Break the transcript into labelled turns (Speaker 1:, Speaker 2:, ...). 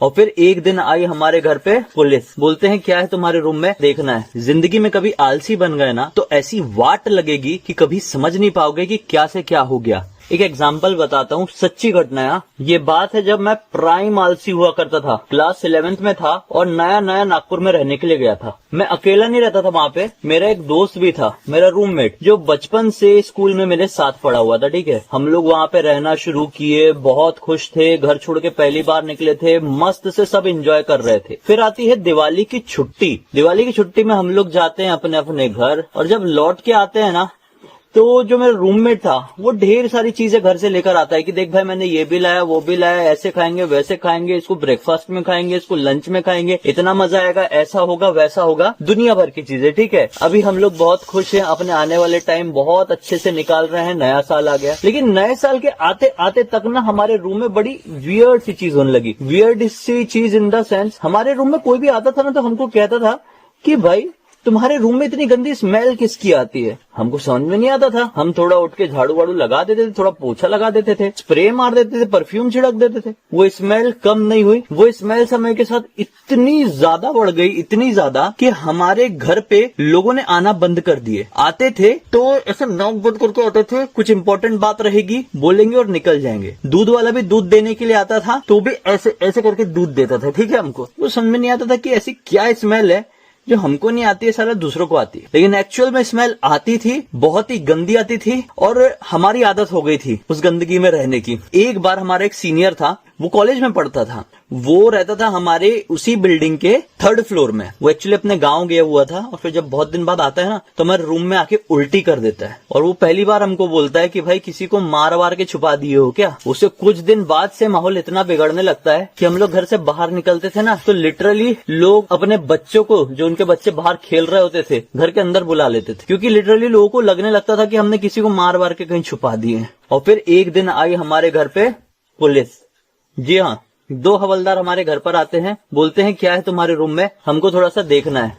Speaker 1: और फिर एक दिन आई हमारे घर पे पुलिस, बोलते हैं क्या है तुम्हारे रूम में, देखना है। जिंदगी में कभी आलसी बन गए ना तो ऐसी वाट लगेगी कि कभी समझ नहीं पाओगे कि क्या से क्या हो गया। एक एग्जाम्पल बताता हूँ, सच्ची घटना है। ये बात है जब मैं प्राइम आलसी हुआ करता था, क्लास 11th में था और नया नया नागपुर में रहने के लिए गया था। मैं अकेला नहीं रहता था वहाँ पे, मेरा एक दोस्त भी था, मेरा रूममेट, जो बचपन से स्कूल में मेरे साथ पढ़ा हुआ था। ठीक है, हम लोग वहाँ पे रहना शुरू किए, बहुत खुश थे, घर छोड़ के पहली बार निकले थे, मस्त से सब एंजॉय कर रहे थे। फिर आती है दिवाली की छुट्टी। दिवाली की छुट्टी में हम लोग जाते हैं अपने अपने घर, और जब लौट के आते हैं ना तो जो मेरा रूममेट था वो ढेर सारी चीजें घर से लेकर आता है कि देख भाई मैंने ये भी लाया वो भी लाया, ऐसे खाएंगे वैसे खाएंगे, इसको ब्रेकफास्ट में खाएंगे, इसको लंच में खाएंगे, इतना मजा आएगा, ऐसा होगा वैसा होगा, दुनिया भर की चीजें। ठीक है, अभी हम लोग बहुत खुश हैं, अपने आने वाले टाइम बहुत अच्छे से निकाल रहे हैं, नया साल आ गया। लेकिन नए साल के आते आते तक ना हमारे रूम में बड़ी वियर्ड सी चीज होने लगी। वियर्ड सी चीज इन द सेंस, हमारे रूम में कोई भी आता था ना तो हमको कहता था कि भाई तुम्हारे रूम में इतनी गंदी स्मेल किसकी आती है। हमको समझ में नहीं आता था। हम थोड़ा उठ के झाड़ू वाड़ू लगा देते थे, थोड़ा पोछा लगा देते थे, स्प्रे मार देते थे, परफ्यूम छिड़क देते थे, वो स्मेल कम नहीं हुई। वो स्मेल समय के साथ इतनी ज्यादा बढ़ गई, इतनी ज्यादा कि हमारे घर पे लोगों ने आना बंद कर दिए। आते थे तो ऐसे नाक बंद करके आते थे, कुछ इंपॉर्टेंट बात रहेगी बोलेंगे और निकल जाएंगे। दूध वाला भी दूध देने के लिए आता था तो भी ऐसे ऐसे करके दूध देता था। ठीक है, हमको वो समझ में नहीं आता था कि ऐसी क्या स्मेल है जो हमको नहीं आती है, सारा दूसरों को आती है। लेकिन एक्चुअल में स्मेल आती थी, बहुत ही गंदी आती थी और हमारी आदत हो गई थी उस गंदगी में रहने की। एक बार हमारा एक सीनियर था, वो कॉलेज में पढ़ता था, वो रहता था हमारे उसी बिल्डिंग के 3rd फ्लोर में। वो एक्चुअली अपने गांव गया हुआ था और फिर जब बहुत दिन बाद आता है ना तो हमारे रूम में आके उल्टी कर देता है। और वो पहली बार हमको बोलता है कि भाई किसी को मार वार के छुपा दिए हो क्या। उससे कुछ दिन बाद से माहौल इतना बिगड़ने लगता है कि हम लोग घर से बाहर निकलते थे ना तो लिटरली लोग अपने बच्चों को, जो उनके बच्चे बाहर खेल रहे होते थे, घर के अंदर बुला लेते थे, क्योंकि लिटरली लोगों को लगने लगता था कि हमने किसी को मार वार के कहीं छुपा दिए हैं। और फिर एक दिन आई हमारे घर पे पुलिस। जी हाँ, 2 हवलदार हमारे घर पर आते हैं, बोलते हैं क्या है तुम्हारे रूम में, हमको थोड़ा सा देखना है।